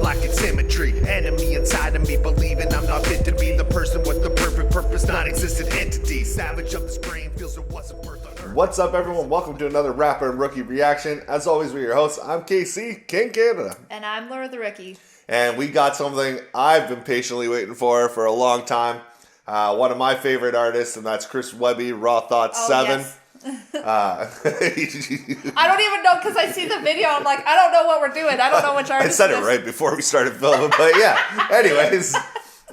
lacking symmetry. Enemy inside of me, believing I'm not fit to be the person with the perfect purpose, non-existent entity. Savage of this brain feels there wasn't birth on earth. What's up, everyone? Welcome to another Rapper and Rookie Reaction. As always, we're your hosts. I'm KC, KingCanada. And I'm Laura the Rookie. And we got something I've been patiently waiting for a long time. One of my favorite artists, and that's Chris Webby, Raw Thoughts 7. Yes. I don't even know, because I see the video. I'm like, I don't know what we're doing. I don't know which artist I said it right before we started filming, but yeah. Anyways,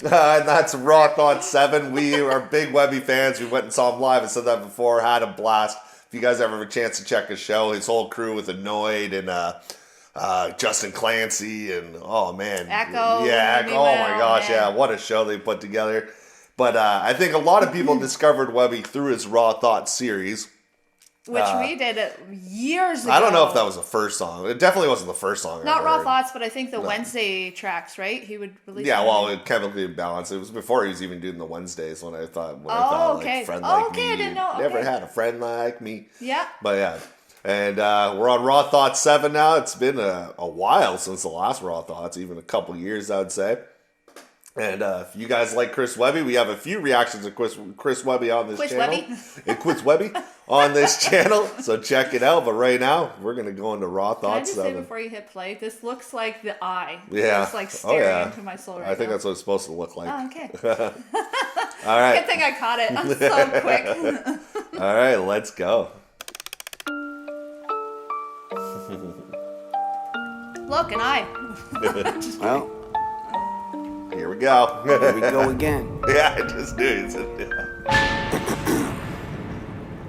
and that's Raw Thoughts 7. We are big Webby fans. We went and saw him live. I said that before. Had a blast. If you guys ever have a chance to check his show, his whole crew with Annoyed and Justin Clancy and oh man, Echo. Yeah, oh my gosh, yeah, what a show they put together. But I think a lot of people discovered Webby through his Raw Thoughts series. Which we did years ago. I don't know if that was the first song. It definitely wasn't the first song. Not Raw Thoughts, but I think the Wednesday tracks, right? He would release. Yeah, well, it chemically balanced. It was before he was even doing the Wednesdays when I thought, like, friend like me. I didn't know. Never had a friend like me. Yeah. But yeah. And we're on Raw Thoughts 7 now. It's been a while since the last Raw Thoughts, even a couple years, I would say. And if you guys like Chris Webby, we have a few reactions of Chris Webby on this channel. Chris Webby on this channel, so check it out. But right now, we're going to go into Raw Thoughts 7. Can I just say before you hit play, this looks like the eye. Yeah. It's like staring into my soul right now. I think that's what it's supposed to look like. Oh, okay. All right. Good thing I caught it. I'm so quick. All right, let's go. Look, an eye. Well, here we go. here we go again. Yeah, I just knew it.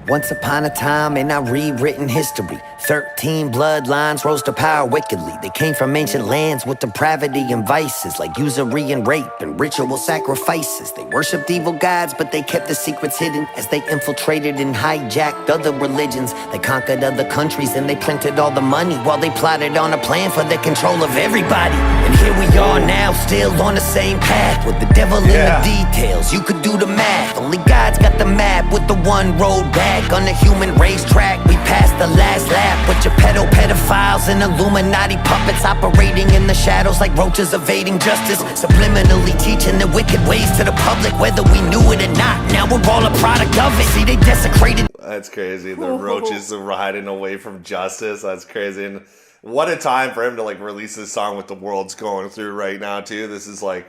Once upon a time in our rewritten history, 13 bloodlines rose to power wickedly. They came from ancient lands with depravity and vices, like usury and rape and ritual sacrifices. They worshipped evil gods, but they kept the secrets hidden as they infiltrated and hijacked other religions. They conquered other countries and they printed all the money while they plotted on a plan for the control of everybody. And here we are now, still on the same path, with the devil in the details. You could do the math. Only God's got the map with the one road back. On the human racetrack, we passed the last lap with your pedophiles and Illuminati puppets operating in the shadows like roaches evading justice, subliminally teaching the wicked ways to the public, whether we knew it or not. Now we're all a product of it. See, they desecrated. That's crazy. The roaches are hiding away from justice. That's crazy. And what a time for him to like release this song with the world's going through right now too. This is like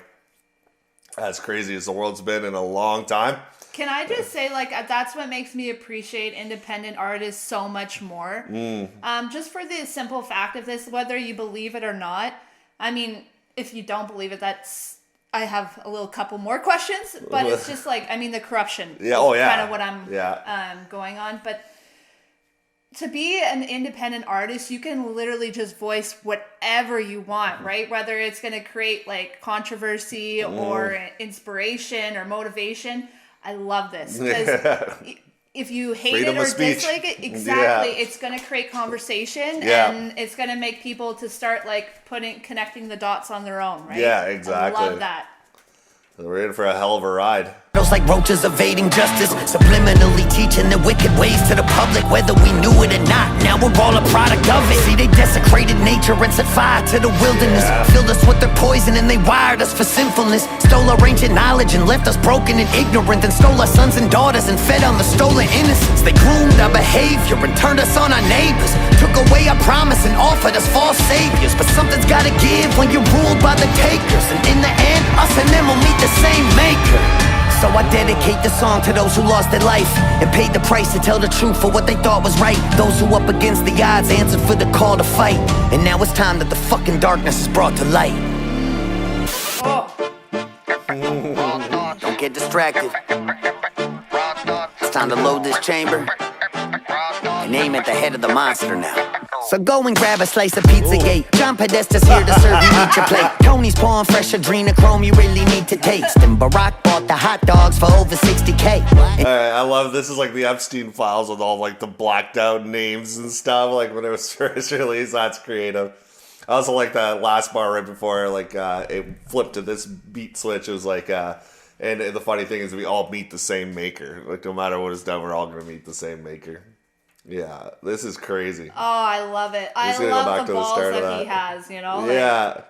as crazy as the world's been in a long time. Can I just say, like, that's what makes me appreciate independent artists so much more. Just for the simple fact of this, whether you believe it or not. I mean, if you don't believe it, I have a little couple more questions. But it's just like, I mean, the corruption. Yeah. Oh, yeah. Kind of what I'm going on. But to be an independent artist, you can literally just voice whatever you want, right? Whether it's going to create, like, controversy or inspiration or motivation. I love this because if you hate Freedom it or of speech. dislike it, exactly, it's going to create conversation and it's going to make people to start like connecting the dots on their own, right? Yeah, exactly. I love that. We're in for a hell of a ride. Like roaches evading justice, subliminally teaching the wicked ways to the public, whether we knew it or not. Now we're all a product of it. See, they desecrated nature and set fire to the wilderness, filled us with their poison and they wired us for sinfulness, stole our ancient knowledge and left us broken and ignorant, and stole our sons and daughters and fed on the stolen innocence. They groomed our behavior and turned us on our neighbors, took away our promise and offered us false saviors. But something's gotta give when you're ruled by the takers, and in the end, us and them will meet the same maker. So I dedicate the song to those who lost their life and paid the price to tell the truth for what they thought was right. Those who up against the odds answered for the call to fight. And now it's time that the fucking darkness is brought to light. Don't get distracted. It's time to load this chamber and aim at the head of the monster now. So go and grab a slice of Pizzagate. John Podesta's here to serve you eat your plate. Tony's pouring fresh adrenochrome you really need to taste. And Barack bought the hot dogs for over 60K. I love this. Is like the Epstein files with all like the blacked out names and stuff. Like when it was first released, that's creative. I also like that last bar right before like it flipped to this beat switch. It was like and the funny thing is we all meet the same maker. Like no matter what is done, we're all gonna meet the same maker. Yeah, this is crazy. Oh, I love it. I love the balls that he has, you know? Yeah.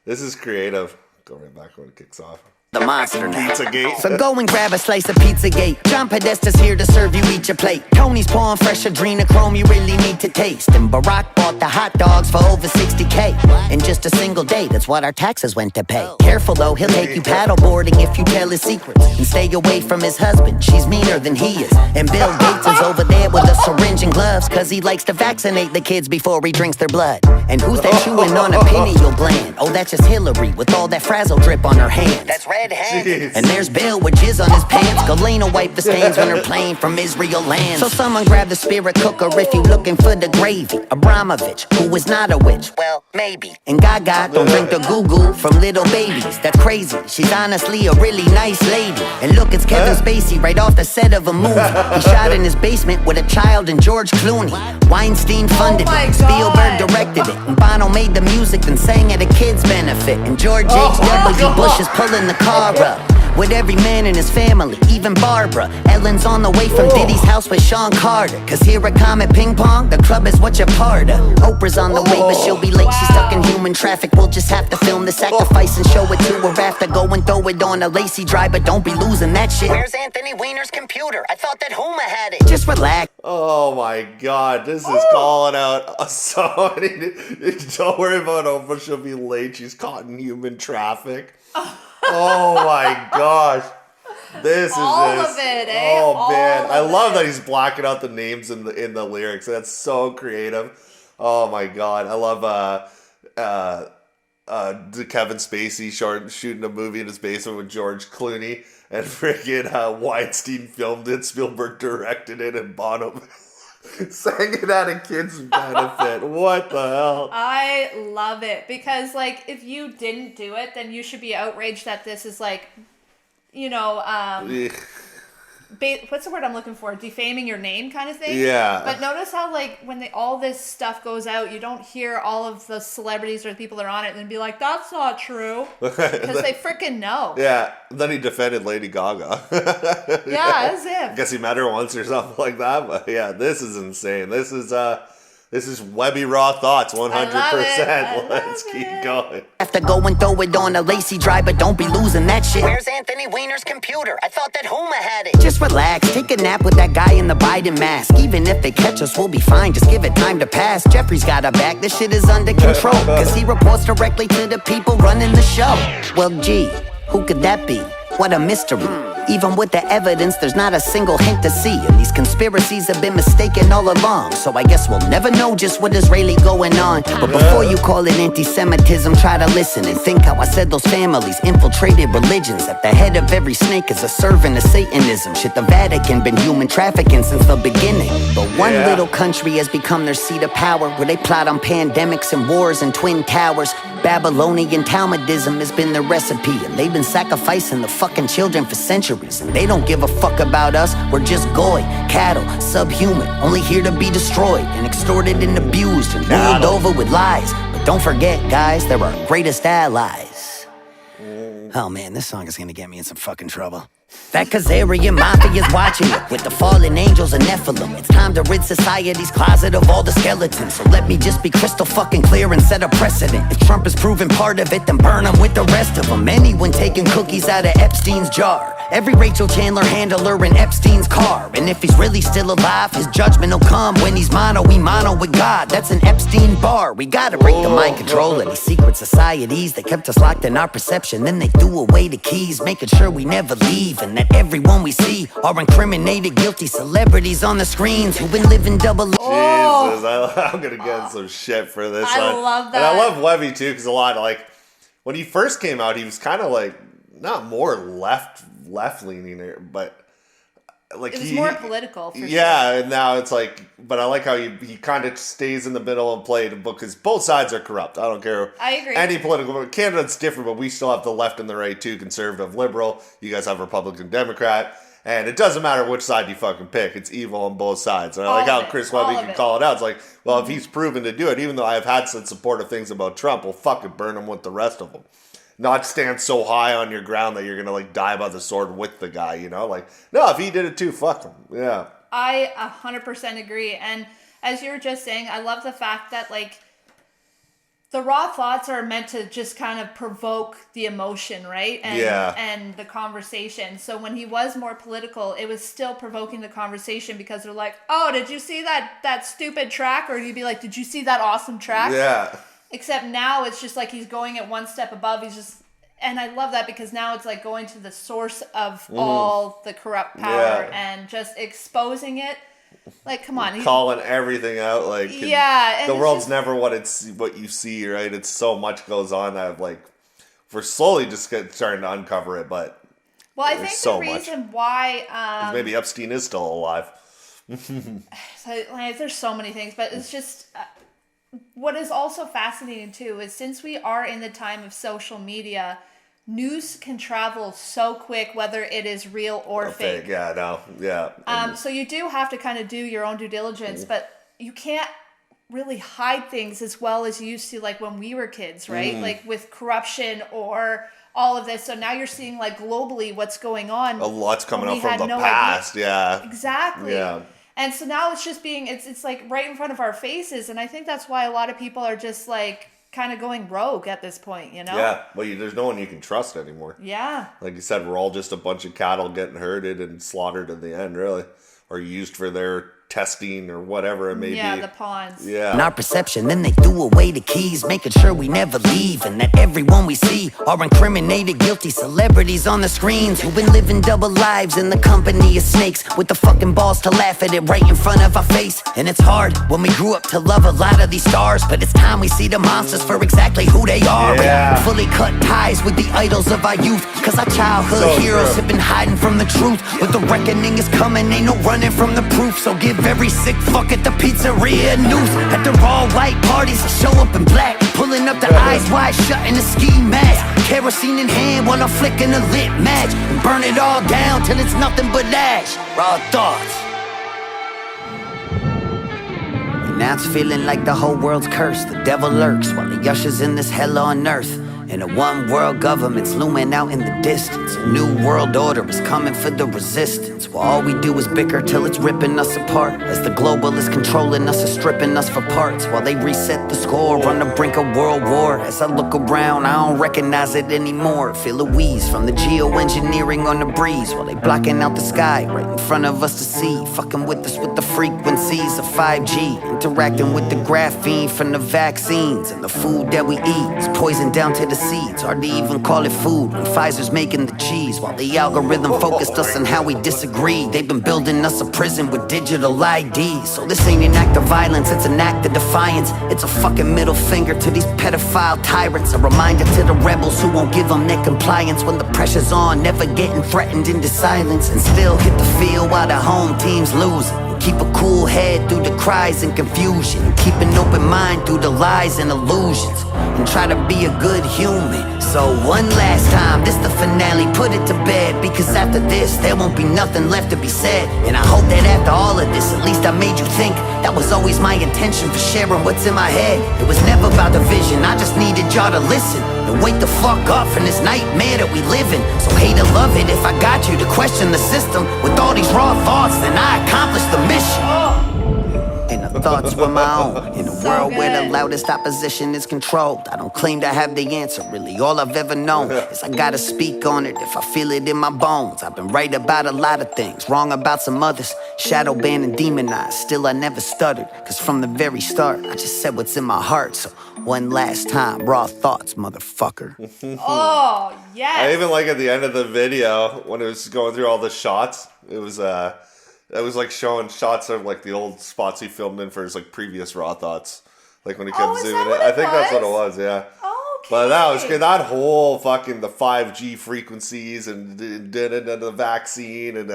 This is creative. Go right back when it kicks off. The monster now. Pizzagate. So go and grab a slice of Pizzagate. John Podesta's here to serve you each a plate. Tony's pouring fresh adrenochrome you really need to taste. And Barack bought the hot dogs for over 60K. In just a single day, that's what our taxes went to pay. Careful though, he'll take you paddleboarding if you tell his secrets. And stay away from his husband, she's meaner than he is. And Bill Gates is over there with a syringe and gloves, cause he likes to vaccinate the kids before he drinks their blood. And who's that chewing on a pineal gland? Oh, that's just Hillary with all that frazzle drip on her hands. That's red-handed. And there's Bill with jizz on his pants. Galena wipe the stains when her plane from Israel lands. So someone grab the spirit cooker if you looking for the gravy. Abramovich, who is not a witch, well, maybe. And Gaga don't drink the goo-goo from little babies. That's crazy, she's honestly a really nice lady. And look, it's Kevin Spacey right off the set of a movie. He shot in his basement with a child and George Clooney. Weinstein funded it, Spielberg directed it, and Bono made the music and sang at a kid's benefit. And George H.W. Bush is pulling the car up with every man in his family, even Barbara. Ellen's on the way from Diddy's house with Sean Carter. Cause here at Comet Ping Pong, the club is what you're part of. Oprah's on the way, but she'll be late. She's stuck in human traffic. We'll just have to film the sacrifice and show it to her after. Go and throw it on a lacy drive, but don't be losing that shit. Where's Anthony Weiner's computer? I thought that Huma had it. Just relax. Oh my god, this is calling out so many. Don't worry about Oprah, she'll be late. She's caught in human traffic. Oh my gosh. This all is of it, eh? Oh all man. I of love it. that he's blacking out the names in the lyrics. That's so creative. Oh my god. I love Kevin Spacey shooting a movie in his basement with George Clooney, and freaking Weinstein filmed it, Spielberg directed it, and Bono sang it at a kid's benefit. What the hell? I love it because, like, if you didn't do it, then you should be outraged that this is like, you know, what's the word I'm looking for? Defaming your name kind of thing. Yeah. But notice how, like, when all this stuff goes out, you don't hear all of the celebrities or the people that are on it and be like, that's not true. Because they freaking know. Yeah. Then he defended Lady Gaga. Yeah, as if. I guess he met her once or something like that. But yeah, this is insane. This is Webby Raw Thoughts, 100%. Let's keep going. Have to go and throw it on a lacy drive, but don't be losing that shit. Where's Anthony Weiner's computer? I thought that Huma had it. Just relax, take a nap with that guy in the Biden mask. Even if they catch us, we'll be fine. Just give it time to pass. Jeffrey's got our back. This shit is under control. Cause he reports directly to the people running the show. Well, gee, who could that be? What a mystery. Even with the evidence, there's not a single hint to see. And these conspiracies have been mistaken all along. So I guess we'll never know just what is really going on. But before you call it anti-Semitism, try to listen and think how I said those families infiltrated religions. At the head of every snake is a servant of Satanism. Shit, the Vatican been human trafficking since the beginning. But one little country has become their seat of power, where they plot on pandemics and wars and twin towers. Babylonian Talmudism has been the recipe, and they've been sacrificing the fucking children for centuries. And they don't give a fuck about us. We're just goy, cattle, subhuman, only here to be destroyed and extorted and abused and ruled over with lies. But don't forget, guys, they're our greatest allies. Oh man, this song is gonna get me in some fucking trouble. That Khazarian mafia's watching it with the fallen angels and Nephilim. It's time to rid society's closet of all the skeletons. So let me just be crystal fucking clear and set a precedent. If Trump is proven part of it, then burn him with the rest of them. Anyone taking cookies out of Epstein's jar, every Rachel Chandler handler in Epstein's car. And if he's really still alive, his judgment will come when he's mono with God. That's an Epstein bar. We gotta break the mind control of these secret societies that kept us locked in our perception. Then they threw away the keys, making sure we never leave. And that everyone we see are incriminated, guilty celebrities on the screens who've been living double. Jesus, I'm gonna get some shit for this. I love that. And I love Webby too, because a lot of, like, when he first came out, he was kind of like not more left leaning, but like it was more political. For yeah, sure. And now it's like, but I like how he kind of stays in the middle and play the book, because both sides are corrupt. I don't care. I agree. Any political Canada's different, but we still have the left and the right too. Conservative, liberal. You guys have Republican, Democrat, and it doesn't matter which side you fucking pick. It's evil on both sides. And I like how Chris Webby can call it out. It's like, well, if he's proven to do it, even though I've had some supportive things about Trump, we'll fucking burn him with the rest of them. Not stand so high on your ground that you're going to, like, die by the sword with the guy, you know? Like, no, if he did it too, fuck him. Yeah. I 100% agree. And as you were just saying, I love the fact that, like, the raw thoughts are meant to just kind of provoke the emotion, right? And the conversation. So when he was more political, it was still provoking the conversation because they're like, oh, did you see that stupid track? Or you'd be like, did you see that awesome track? Yeah. Except now it's just like he's going at one step above. And I love that because now it's like going to the source of all the corrupt power and just exposing it. Like, come on. Calling everything out. Like, yeah. The world's never what you see, right? It's so much goes on that, like, we're slowly just starting to uncover it, but well, I think the reason why... maybe Epstein is still alive. There's so many things, but it's just... what is also fascinating, too, is since we are in the time of social media... news can travel so quick, whether it is real or fake. Yeah, no, yeah. So you do have to kind of do your own due diligence, but you can't really hide things as well as you used to, like when we were kids, right? Like with corruption or all of this. So now you're seeing like globally what's going on. A lot's coming up from the past, yeah. Exactly. Yeah. And so now it's just it's like right in front of our faces, and I think that's why a lot of people are just like kind of going rogue at this point, you know? Yeah, well, there's no one you can trust anymore. Yeah. Like you said, we're all just a bunch of cattle getting herded and slaughtered in the end, really. Or used for their testing or whatever it may be. Yeah, the pawns. Yeah. In our perception, then they threw away the keys, making sure we never leave, and that everyone we see are incriminated, guilty celebrities on the screens who've been living double lives in the company of snakes, with the fucking balls to laugh at it right in front of our face. And it's hard when we grew up to love a lot of these stars, but it's time we see the monsters for exactly who they are. Yeah. And fully cut ties with the idols of our youth, cause our childhood heroes have been hiding from the truth. But the reckoning is coming, ain't no running from the proof. So give every sick fuck at the pizzeria news. At the all white parties, I show up in black, pulling up the eyes wide shut in a ski mask, kerosene in hand while I'm flicking a lit match, and burn it all down till it's nothing but ash. Raw thoughts. And now it's feeling like the whole world's cursed. The devil lurks while he ushers in this hell on earth. And a one world government's looming out in the distance. A new world order is coming for the resistance. While all we do is bicker till it's ripping us apart, as the globalists controlling us and stripping us for parts, while they reset the score on the brink of world war. As I look around, I don't recognize it anymore. Feel a wheeze from the geoengineering on the breeze, while they blocking out the sky right in front of us to see. Fucking with us with the frequencies of 5G, interacting with the graphene from the vaccines. And the food that we eat is poisoned down to the seeds. Hard to even call it food when Pfizer's making the cheese, while the algorithm focused us on how we disagree. They've been building us a prison with digital IDs. So this ain't an act of violence, it's an act of defiance. It's a fucking middle finger to these pedophile tyrants, a reminder to the rebels who won't give them their compliance when the pressure's on, never getting threatened into silence, and still hit the field while the home team's losing. Keep a cool head through the cries and confusion, keep an open mind through the lies and illusions, and try to be a good human. So one last time, this the finale, put it to bed, because after this there won't be nothing left to be said. And I hope that after all of this, at least I made you think. That was always my intention for sharing what's in my head. It was never about the vision, I just needed y'all to listen and wake the fuck up from this nightmare that we live in. So hate or love it, if I got you to question the system with all these raw thoughts, then I accomplished the mission. And the thoughts were my own, in a world where the loudest opposition is controlled. I don't claim to have the answer, really all I've ever known is I gotta speak on it if I feel it in my bones. I've been right about a lot of things, wrong about some others, shadow banned and demonized, still I never stuttered, cause from the very start I just said what's in my heart. So one last time, raw thoughts, motherfucker. Oh, yes. I even like at the end of the video when it was going through all the shots, it was like showing shots of like the old spots he filmed in for his like previous raw thoughts, like when he kept zooming in. I think that's what it was, yeah. Okay. But that was good. That whole fucking the 5G frequencies and the vaccine and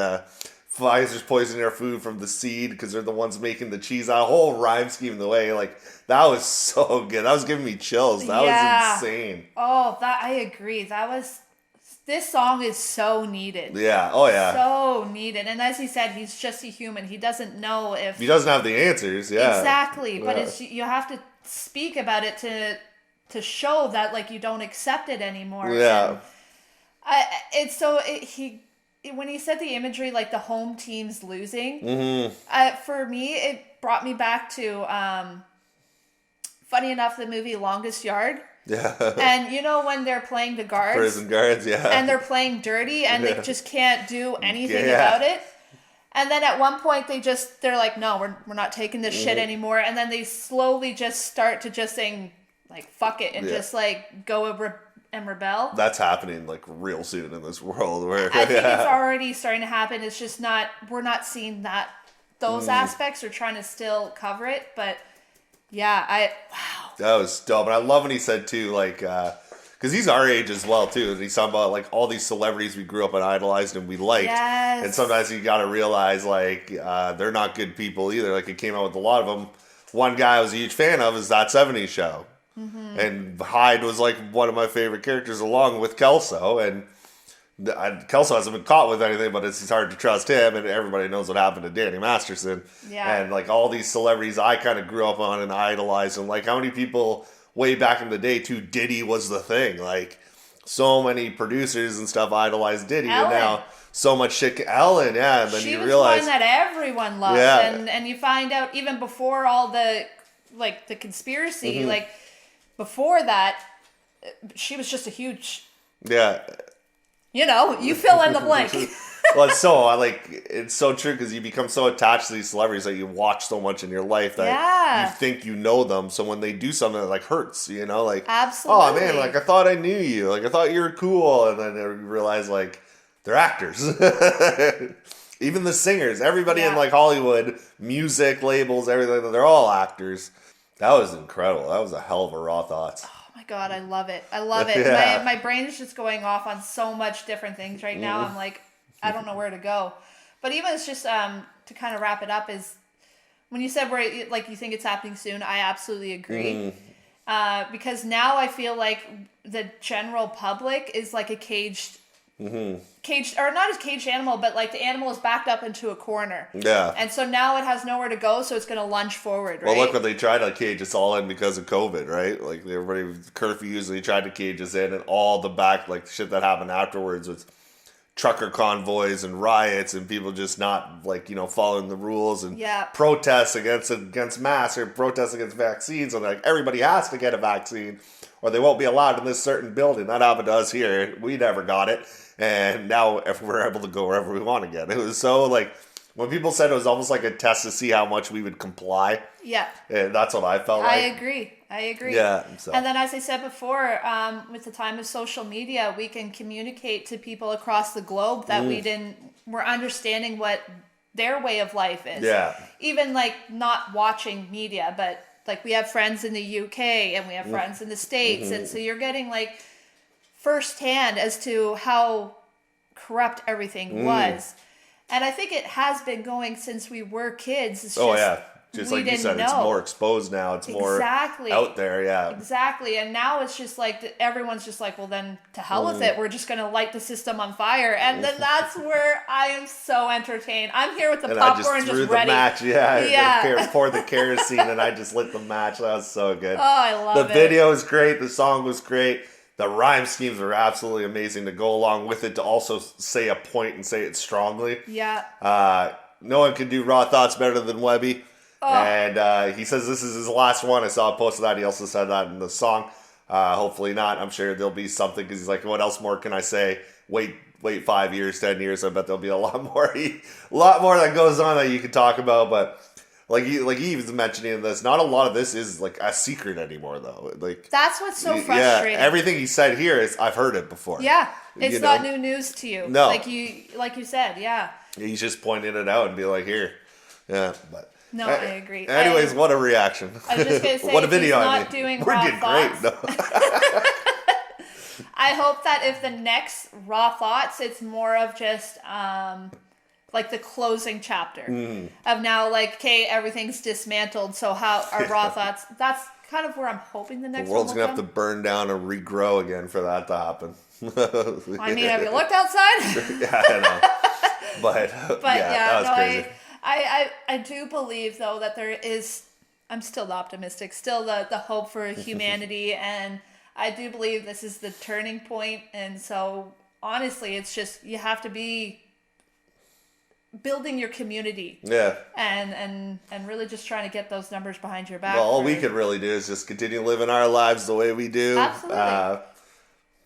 Pfizer's poisoning our food from the seed because they're the ones making the cheese. That whole rhyme scheme, the way, like, that was so good. That was giving me chills. That was insane. Oh, that I agree. This song is so needed. Yeah. Oh, yeah. So needed. And as he said, he's just a human. He doesn't know if... He doesn't have the answers, yeah. Exactly. But Yeah. you have to speak about it to show that, like, you don't accept it anymore. Yeah. And when he said the imagery, like the home team's losing, for me, it brought me back to funny enough, the movie Longest Yard. Yeah. And you know when they're playing the guards? Prison guards, yeah. And they're playing dirty and they just can't do anything Yeah. about it. And then at one point they're like, no, we're not taking this shit anymore. And then they slowly just start to just saying like, fuck it, and just like go and rebel. That's happening like real soon in this world. Where I think it's already starting to happen. It's just we're not seeing those aspects. We're trying to still cover it. But yeah, wow. That was dope. And I love when he said too, like, because he's our age as well too, and he's talking about like all these celebrities we grew up and idolized and we liked. Yes. And sometimes you got to realize like they're not good people either. Like it came out with a lot of them. One guy I was a huge fan of is That 70s Show, and Hyde was like one of my favorite characters along with Kelso. And Kelso hasn't been caught with anything, but it's hard to trust him, and everybody knows what happened to Danny Masterson. Yeah. And like all these celebrities I kind of grew up on and idolized, and like how many people way back in the day too, Diddy was the thing. Like so many producers and stuff idolized Diddy, Ellen. and now so much shit. Ellen, yeah, and then She you was realize one that everyone loved. Yeah. And you find out even before all the conspiracy, like before that, she was just a huge, yeah. you fill in the blank. Well, it's so true because you become so attached to these celebrities that you watch so much in your life that you think you know them. So when they do something that like hurts, like Absolutely. oh man, like I thought I knew you, like I thought you were cool, and then you realize like they're actors. Even the singers, everybody in like Hollywood, music labels, everything, they're all actors. That was incredible. That was a hell of a Raw Thoughts. Oh my God, I love it. I love it. Yeah. My brain is just going off on so much different things right now. I'm like, I don't know where to go. But even it's just to kind of wrap it up is when you said you think it's happening soon, I absolutely agree. Because now I feel like the general public is like a caged, or not a caged animal, but like the animal is backed up into a corner. Yeah. And so now it has nowhere to go, so it's going to lunge forward, right? Well, look what they tried to cage us all in because of COVID, right? Like everybody with curfews, they tried to cage us in, and all the shit that happened afterwards was trucker convoys and riots and people just not following the rules and protests against masks or protests against vaccines, and like everybody has to get a vaccine or they won't be allowed in this certain building. That happened to us here. We never got it, and now if we're able to go wherever we want again. It was so like when people said it was almost like a test to see how much we would comply. Yeah, and that's what I felt like. I agree. Yeah. So. And then, as I said before, with the time of social media, we can communicate to people across the globe that we're understanding what their way of life is. Yeah. Even like not watching media, but like we have friends in the UK and we have friends in the States. And so you're getting like firsthand as to how corrupt everything was. And I think it has been going since we were kids. It's just like you said, it's more exposed now. It's more out there, Exactly. And now it's just like everyone's just like, well, then to hell with it. We're just going to light the system on fire. And then that's where I am so entertained. I'm here with the popcorn just ready. Match. Yeah. Poured the kerosene and I just lit the match. That was so good. Oh, I love it. The video is great. The song was great. The rhyme schemes are absolutely amazing to go along with it, to also say a point and say it strongly. Yeah. No one can do Raw Thoughts better than Webby. Oh. And he says this is his last one. I saw a post of that. He also said that in the song. Hopefully not. I'm sure there'll be something because he's like, what else more can I say? Wait 5 years, 10 years. I bet there'll be a lot more that goes on that you can talk about. But like he was mentioning this, not a lot of this is like a secret anymore though. Like that's what's so frustrating. Yeah, everything he said here is I've heard it before. Yeah, it's not new news to you. No, like you said, yeah. He's just pointing it out and be like, here, yeah, but. No, I agree. Anyways, what a reaction. I was just going to say, what a video, not doing We're Raw getting Thoughts. Great. No. I hope that if the next Raw Thoughts, it's more of just like the closing chapter of now, like, okay, everything's dismantled. So how our Raw Thoughts, that's kind of where I'm hoping the next The world's one going to have to burn down and regrow again for that to happen. I mean, have you looked outside? Yeah, I know. But that was crazy. I do believe, though, that there is, I'm still optimistic, still the hope for humanity, and I do believe this is the turning point, and so, honestly, it's just, you have to be building your community. Yeah. And really just trying to get those numbers behind your back. Well, all we could really do is just continue living our lives the way we do. Absolutely.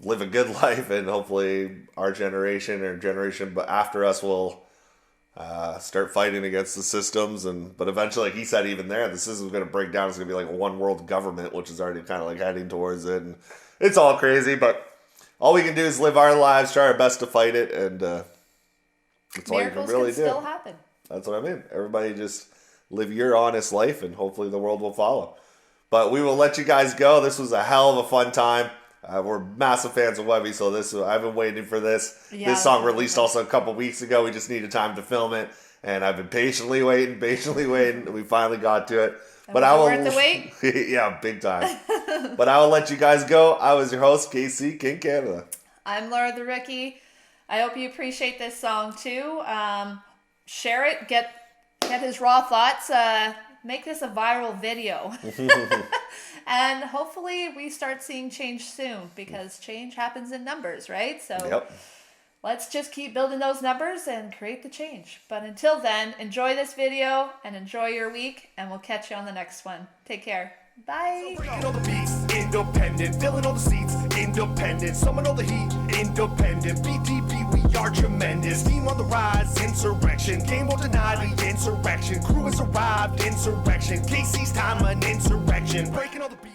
Live a good life, and hopefully our generation or generation after us will start fighting against the systems. But eventually, like he said, even there, the system's going to break down. It's going to be like a one world government, which is already kind of like heading towards it. And it's all crazy, but all we can do is live our lives, try our best to fight it, and that's all you can really do. Still happen. That's what I mean. Everybody just live your honest life, and hopefully the world will follow. But we will let you guys go. This was a hell of a fun time. We're massive fans of Webby, so I've been waiting for this. Yeah, this song released also a couple weeks ago. We just needed time to film it, and I've been patiently waiting. We finally got to it. But I will worth the wait? Yeah, big time. But I will let you guys go. I was your host, KC, KingCanada. I'm Laura the Rookie. I hope you appreciate this song too. Share it. Get his raw thoughts. Make this a viral video. And hopefully we start seeing change soon, because change happens in numbers, right? So Yep. Let's just keep building those numbers and create the change. But until then, enjoy this video and enjoy your week, and we'll catch you on the next one. Take care. Bye. Breaking all the beats, independent, filling all the seats, independent, summon all the heat, independent, BTB, we are tremendous, team on the rise, insurrection, game won't deny the insurrection, crew has arrived, insurrection, KC's time, an insurrection, breaking all the beats.